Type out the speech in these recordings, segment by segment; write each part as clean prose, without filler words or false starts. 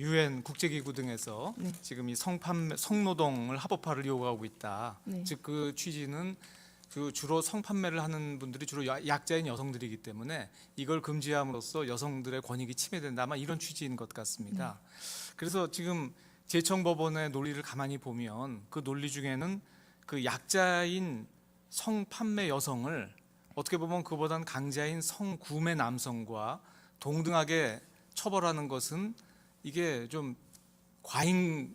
유엔 국제기구 등에서 네. 지금 이 성노동을 합법화를 요구하고 있다. 네. 즉 그 취지는 주로 성판매를 하는 분들이 주로 약자인 여성들이기 때문에 이걸 금지함으로써 여성들의 권익이 침해된다. 아마 이런 취지인 것 같습니다. 그래서 지금 제청법원의 논리를 가만히 보면 그 논리 중에는 그 약자인 성판매 여성을 어떻게 보면 그보다는 강자인 성구매 남성과 동등하게 처벌하는 것은 이게 좀 과잉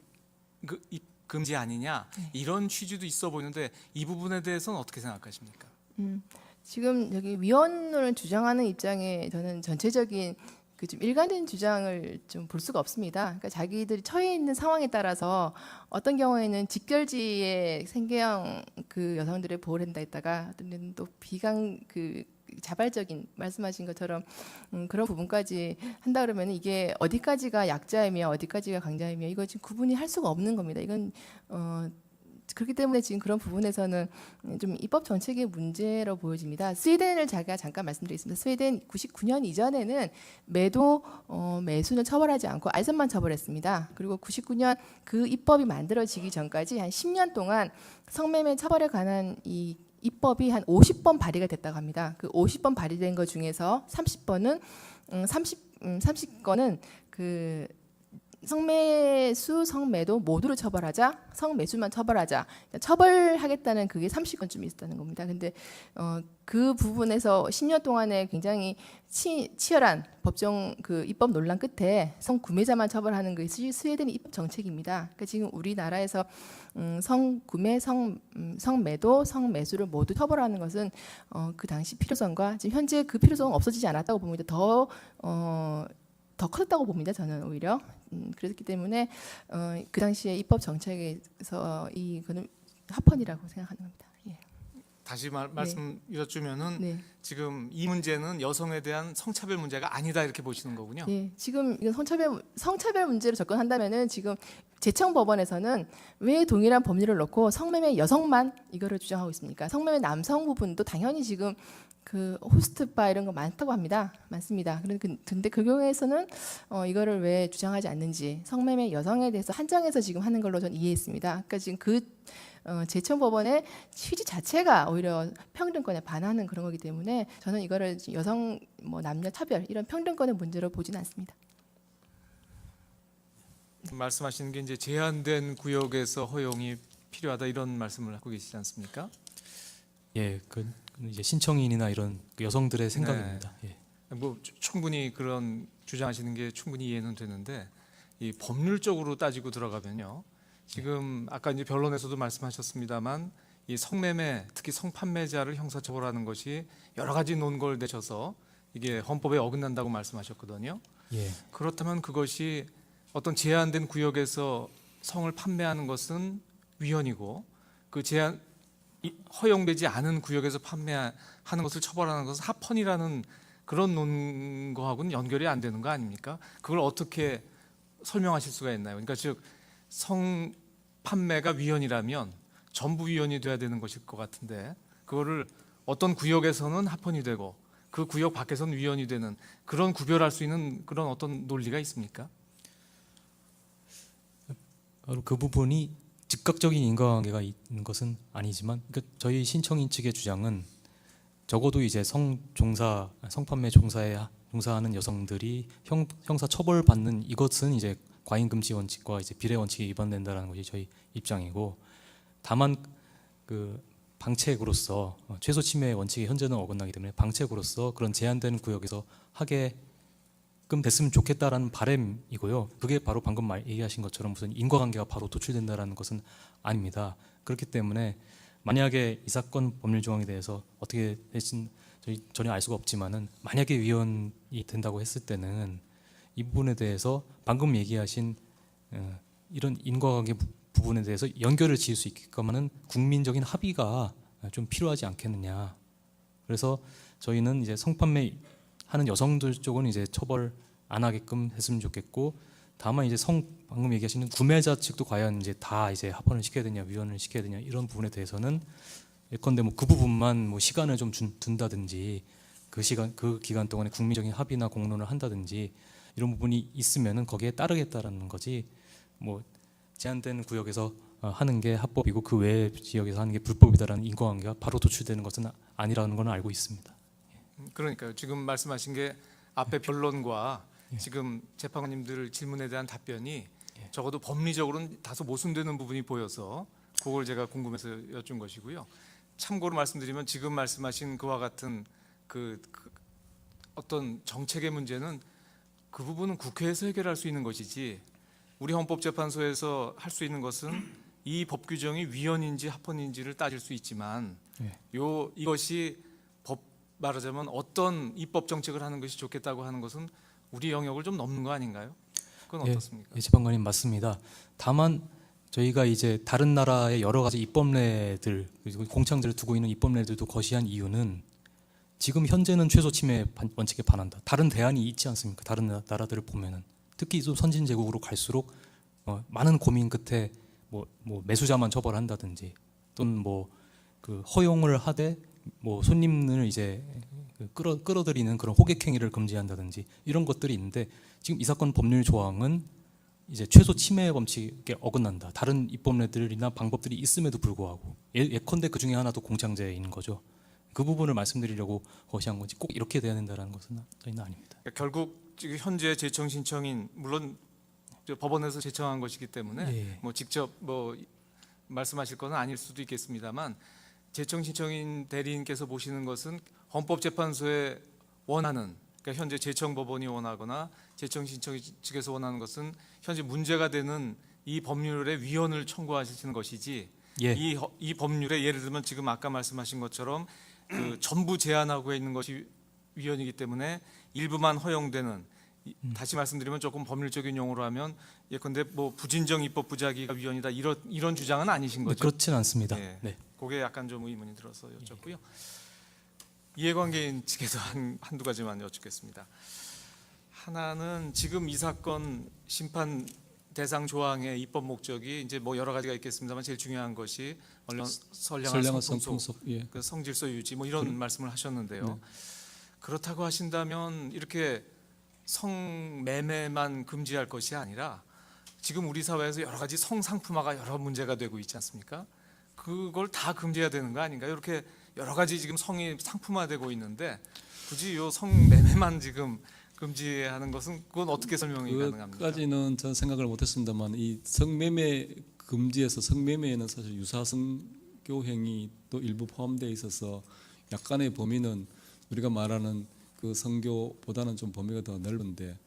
금지 아니냐 이런 취지도 있어 보이는데 이 부분에 대해서는 어떻게 생각하십니까? 지금 여기 위원을 주장하는 입장에 저는 전체적인 그 좀 일관된 주장을 좀 볼 수가 없습니다. 그러니까 자기들이 처해 있는 상황에 따라서 어떤 경우에는 직결지의 생계형 그 여성들의 보호를 한다 했다가 어떤 데는 또 비강 그 자발적인 말씀하신 것처럼 그런 부분까지 한다 그러면 이게 어디까지가 약자이며 어디까지가 강자이며 이거 지금 구분이 할 수가 없는 겁니다. 이건 그렇기 때문에 지금 그런 부분에서는 좀 입법 정책의 문제로 보여집니다. 스웨덴을 제가 잠깐 말씀드리겠습니다. 스웨덴 99년 이전에는 매수는 처벌하지 않고 알선만 처벌했습니다. 그리고 99년 그 입법이 만들어지기 전까지 한 10년 동안 성매매 처벌에 관한 이 입법이 한 50번 발의가 됐다고 합니다. 그 50번 발의된 것 중에서 30건은 그 성매수, 성매도 모두를 처벌하자, 성매수만 처벌하자. 처벌하겠다는 그게 30건쯤 있었다는 겁니다. 근데 그 부분에서 10년 동안에 굉장히 치열한 법정 그 입법 논란 끝에 성구매자만 처벌하는 것이 스웨덴의 입법 정책입니다. 그러니까 지금 우리나라에서 성구매, 성매도, 성매수를 모두 처벌하는 것은 그 당시 필요성과 지금 현재 그 필요성은 없어지지 않았다고 봅니다. 더 컸다고 봅니다. 저는 오히려 그렇기 때문에 그 당시에 입법 정책에서 이거는 합헌이라고 생각하는 겁니다. 예. 다시 말씀 여쭈면은 네. 지금 이 문제는 여성에 대한 성차별 문제가 아니다 이렇게 보시는 거군요. 예, 지금 이건 성차별 문제로 접근한다면은 지금 제청법원에서는 왜 동일한 법률을 놓고 성매매 여성만 이거를 주장하고 있습니까? 성매매 남성 부분도 당연히 지금 그 호스트바 이런 거 많다고 합니다. 많습니다. 근데 그 경우에서는 이거를 왜 주장하지 않는지 성매매 여성에 대해서 한정해서 지금 하는 걸로 저는 이해했습니다. 그러니까 지금 제청법원의 취지 자체가 오히려 평등권에 반하는 그런 거기 때문에 저는 이거를 여성 남녀 차별 이런 평등권의 문제로 보지는 않습니다. 말씀하시는 게 이제 제한된 구역에서 허용이 필요하다 이런 말씀을 하고 계시지 않습니까? 예, 그 이제 신청인이나 이런 여성들의 생각입니다. 예. 뭐 충분히 그런 주장하시는 게 충분히 이해는 되는데 이 법률적으로 따지고 들어가면요. 지금 아까 이제 변론에서도 말씀하셨습니다만 이 성매매 특히 성판매자를 형사처벌하는 것이 여러 가지 논거를 내셔서 이게 헌법에 어긋난다고 말씀하셨거든요. 예. 그렇다면 그것이 어떤 제한된 구역에서 성을 판매하는 것은 위헌이고 그 허용되지 않은 구역에서 판매하는 것을 처벌하는 것은 합헌이라는 그런 논거하고는 연결이 안 되는 거 아닙니까? 그걸 어떻게 설명하실 수가 있나요? 그러니까 즉 성판매가 위헌이라면 전부 위헌이 돼야 되는 것일 것 같은데 그거를 어떤 구역에서는 합헌이 되고 그 구역 밖에서는 위헌이 되는 그런 구별할 수 있는 그런 어떤 논리가 있습니까? 바로 그 부분이 즉각적인 인과관계가 있는 것은 아니지만 그러니까 저희 신청인 측의 주장은 적어도 이제 성판매 종사하는 여성들이 형사 처벌받는 이것은 이제 과잉금지 원칙과 이제 비례 원칙에 위반된다는 것이 저희 입장이고 다만 그 방책으로서 최소 침해 원칙이 현재는 어긋나기 때문에 방책으로서 그런 제한되는 구역에서 하게끔 됐으면 좋겠다라는 바람이고요. 그게 바로 방금 얘기하신 것처럼 무슨 인과관계가 바로 도출된다라는 것은 아닙니다. 그렇기 때문에 만약에 이 사건 법률 조항에 대해서 어떻게 될지는 저희 전혀 알 수가 없지만은 만약에 위헌이 된다고 했을 때는 이 부분에 대해서 방금 얘기하신 이런 인과관계 부분에 대해서 연결을 지을 수 있게끔 하는 국민적인 합의가 좀 필요하지 않겠느냐. 그래서 저희는 이제 성판매 하는 여성들 쪽은 이제 처벌 안 하게끔 했으면 좋겠고 다만 이제 방금 얘기하시는 구매자 측도 과연 이제 다 이제 합헌을 시켜야 되냐 위헌을 시켜야 되냐 이런 부분에 대해서는 예컨대 뭐 그 부분만 뭐 시간을 좀 둔다든지 그 기간 동안에 국민적인 합의나 공론을 한다든지 이런 부분이 있으면은 거기에 따르겠다라는 거지. 뭐 제한된 구역에서 하는 게 합법이고 그 외의 지역에서 하는 게 불법이다라는 인과관계가 바로 도출되는 것은 아니라는 건 알고 있습니다. 그러니까요. 지금 말씀하신 게 앞에 변론과 지금 재판관님들 질문에 대한 답변이 적어도 법리적으로는 다소 모순되는 부분이 보여서 그걸 제가 궁금해서 여쭌 것이고요. 참고로 말씀드리면 지금 말씀하신 그와 같은 그 어떤 정책의 문제는 그 부분은 국회에서 해결할 수 있는 것이지 우리 헌법재판소에서 할 수 있는 것은 이 법 규정이 위헌인지 합헌인지를 따질 수 있지만 이것이 법 말하자면 어떤 입법 정책을 하는 것이 좋겠다고 하는 것은 우리 영역을 좀 넘는 거 아닌가요? 그건 어떻습니까? 예, 재판관님 맞습니다. 다만 저희가 이제 다른 나라의 여러 가지 입법례들 그리고 공창제를 두고 있는 입법례들도 거시한 이유는 지금 현재는 최소 침해 원칙에 반한다. 다른 대안이 있지 않습니까? 다른 나라들을 보면은 특히 좀 선진제국으로 갈수록 많은 고민 끝에 뭐 매수자만 처벌한다든지 또는 뭐 그 허용을 하되 뭐 손님을 이제 끌어들이는 그런 호객 행위를 금지한다든지 이런 것들이 있는데 지금 이 사건 법률 조항은 이제 최소 침해 원칙에 어긋난다. 다른 입법례들이나 방법들이 있음에도 불구하고 예컨대 그 중에 하나도 공창제인 거죠. 그 부분을 말씀드리려고 거시한 거지 꼭 이렇게 돼야 된다는 것은 저희는 아닙니다. 그러니까 결국 지금 현재 제청 신청인 물론 법원에서 제청한 것이기 때문에 뭐 직접 뭐 말씀하실 것은 아닐 수도 있겠습니다만 제청 신청인 대리인께서 보시는 것은 헌법재판소에 원하는 그러니까 현재 제청법원이 원하거나 제청 신청 측에서 원하는 것은 현재 문제가 되는 이 법률의 위헌을 청구하시는 것이지 이 법률에 예를 들면 지금 아까 말씀하신 것처럼 그 전부 제한하고 있는 것이 위헌이기 때문에 일부만 허용되는 다시 말씀드리면 조금 법률적인 용어로 하면 예컨대 뭐 부진정 입법 부작위가 위헌이다 이런 주장은 아니신 거죠? 그렇진 않습니다. 예. 네. 그게 약간 좀 의문이 들어서 여쭙고요. 이해관계인 측에서 한두 가지만 여쭙겠습니다. 하나는 지금 이 사건 심판 대상 조항의 입법 목적이 이제 뭐 여러 가지가 있겠습니다만 제일 중요한 것이 선량한 성풍속, 그 성질서 유지 뭐 이런 말씀을 하셨는데요. 그렇다고 하신다면 이렇게 성매매만 금지할 것이 아니라 지금 우리 사회에서 여러 가지 성상품화가 여러 문제가 되고 있지 않습니까? 그걸 다 금지해야 되는 거 아닌가요? 이렇게 여러 가지 지금 성이 상품화되고 있는데 굳이 요 성매매만 지금 금지하는 것은 그건 어떻게 설명이 가능합니까? 그까지는 전 생각을 못했습니다만 이 성매매 금지에서 성매매에는 사실 유사성교 행위도 일부 포함되어 있어서 약간의 범위는 우리가 말하는 그 성교보다는 좀 범위가 더 넓은데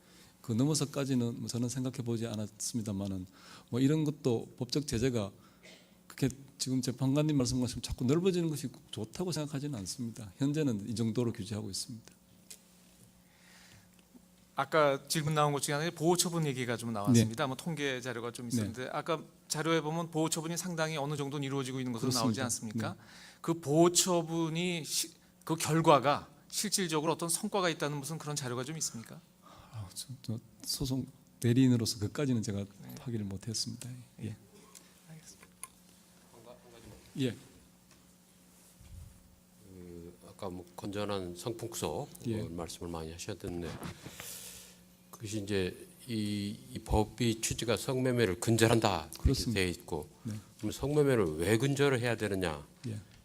그 넘어서까지는 저는 생각해 보지 않았습니다만은 뭐 이런 것도 법적 제재가 그렇게 지금 재판관님 말씀하시면 자꾸 넓어지는 것이 좋다고 생각하지는 않습니다. 현재는 이 정도로 규제하고 있습니다. 아까 질문 나온 것 중에 하나 보호처분 얘기가 좀 나왔습니다. 뭐 통계 자료가 좀 있었는데 아까 자료에 보면 보호처분이 상당히 어느 정도는 이루어지고 있는 것으로 나오지 않습니까? 그 보호처분이 그 결과가 실질적으로 어떤 성과가 있다는 무슨 그런 자료가 좀 있습니까? 저 소송 대리인으로서 그까지는 제가 확인을 못했습니다. 예. 예. 아까 뭐 건전한 성풍속 말씀을 많이 하셨는데 그것이 이제 이 법이 취지가 성매매를 근절한다 이렇게 되어 있고 그럼 성매매를 왜 근절을 해야 되느냐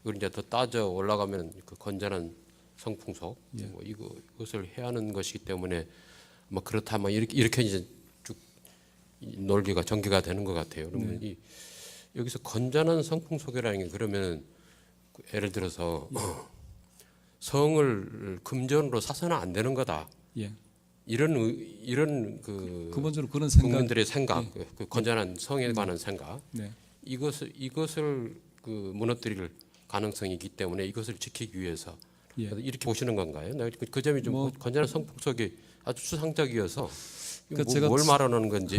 이걸 이제 더 따져 올라가면 그 건전한 성풍속 뭐 이것을 해야 하는 것이기 때문에 뭐 그렇다면 이렇게 이제 쭉 논리가 전개가 되는 것 같아요. 그러면 여기서 건전한 성풍속이라는 게 그러면 예를 들어서 성을 금전으로 사서는 안 되는 거다. 이런 그 근본적으로 그런 생각, 국민들의 생각, 그 건전한 성에 관한 생각, 이것을 그 무너뜨릴 가능성이 있기 때문에 이것을 지키기 위해서 이렇게 보시는 건가요? 그 점이 좀 건전한 성풍속이 아주 추상적이어서 그러니까 뭘 말하는 건지.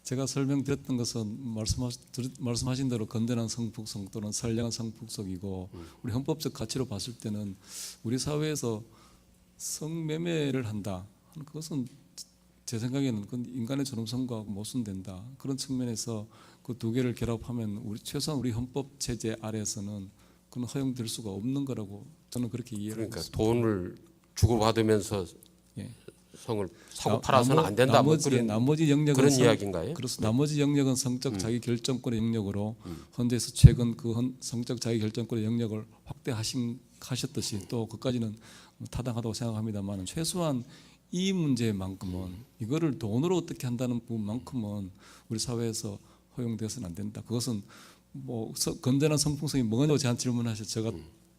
제가 설명드렸던 것은 말씀하신 대로 건전한 성폭속 또는 선량한 성폭속이고 우리 헌법적 가치로 봤을 때는 우리 사회에서 성매매를 한다. 그것은 제 생각에는 그건 인간의 존엄성과 모순된다. 그런 측면에서 그 두 개를 결합하면 최소한 우리 헌법 체제 아래에서는 그건 허용될 수가 없는 거라고 저는 그렇게 이해를 그러니까 했습니다. 돈을 주고받으면서 성을 사고 팔아서는 안 된다. 뭐 나머지 영역은 그런 이야기인가요? 그렇습니다. 나머지 영역은 성적 자기 결정권의 영역으로 헌재에서 최근 그 성적 자기 결정권의 영역을 확대하셨듯이 또 그까지는 타당하다고 생각합니다만 최소한 이 문제만큼은 이거를 돈으로 어떻게 한다는 부분만큼은 우리 사회에서 허용되어서는 안 된다. 그것은 뭐 건전한 성풍성이 뭐냐고 저한테 질문하셔서 제가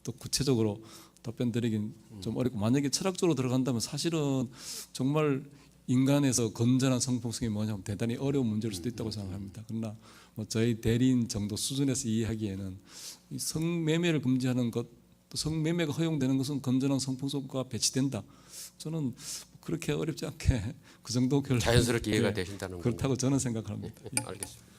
또 구체적으로 답변드리긴 좀 어렵고 만약에 철학적으로 들어간다면 사실은 정말 인간에서 건전한 성풍성이 뭐냐면 대단히 어려운 문제일 수도 있다고 생각합니다. 그러나 뭐 저희 대리인 정도 수준에서 이해하기에는 이 성매매를 금지하는 것, 또 성매매가 허용되는 것은 건전한 성풍속과 배치된다. 저는 그렇게 어렵지 않게 그 정도 자연스럽게 이해가 되신다는 그렇다고 저는 생각합니다. 알겠습니다.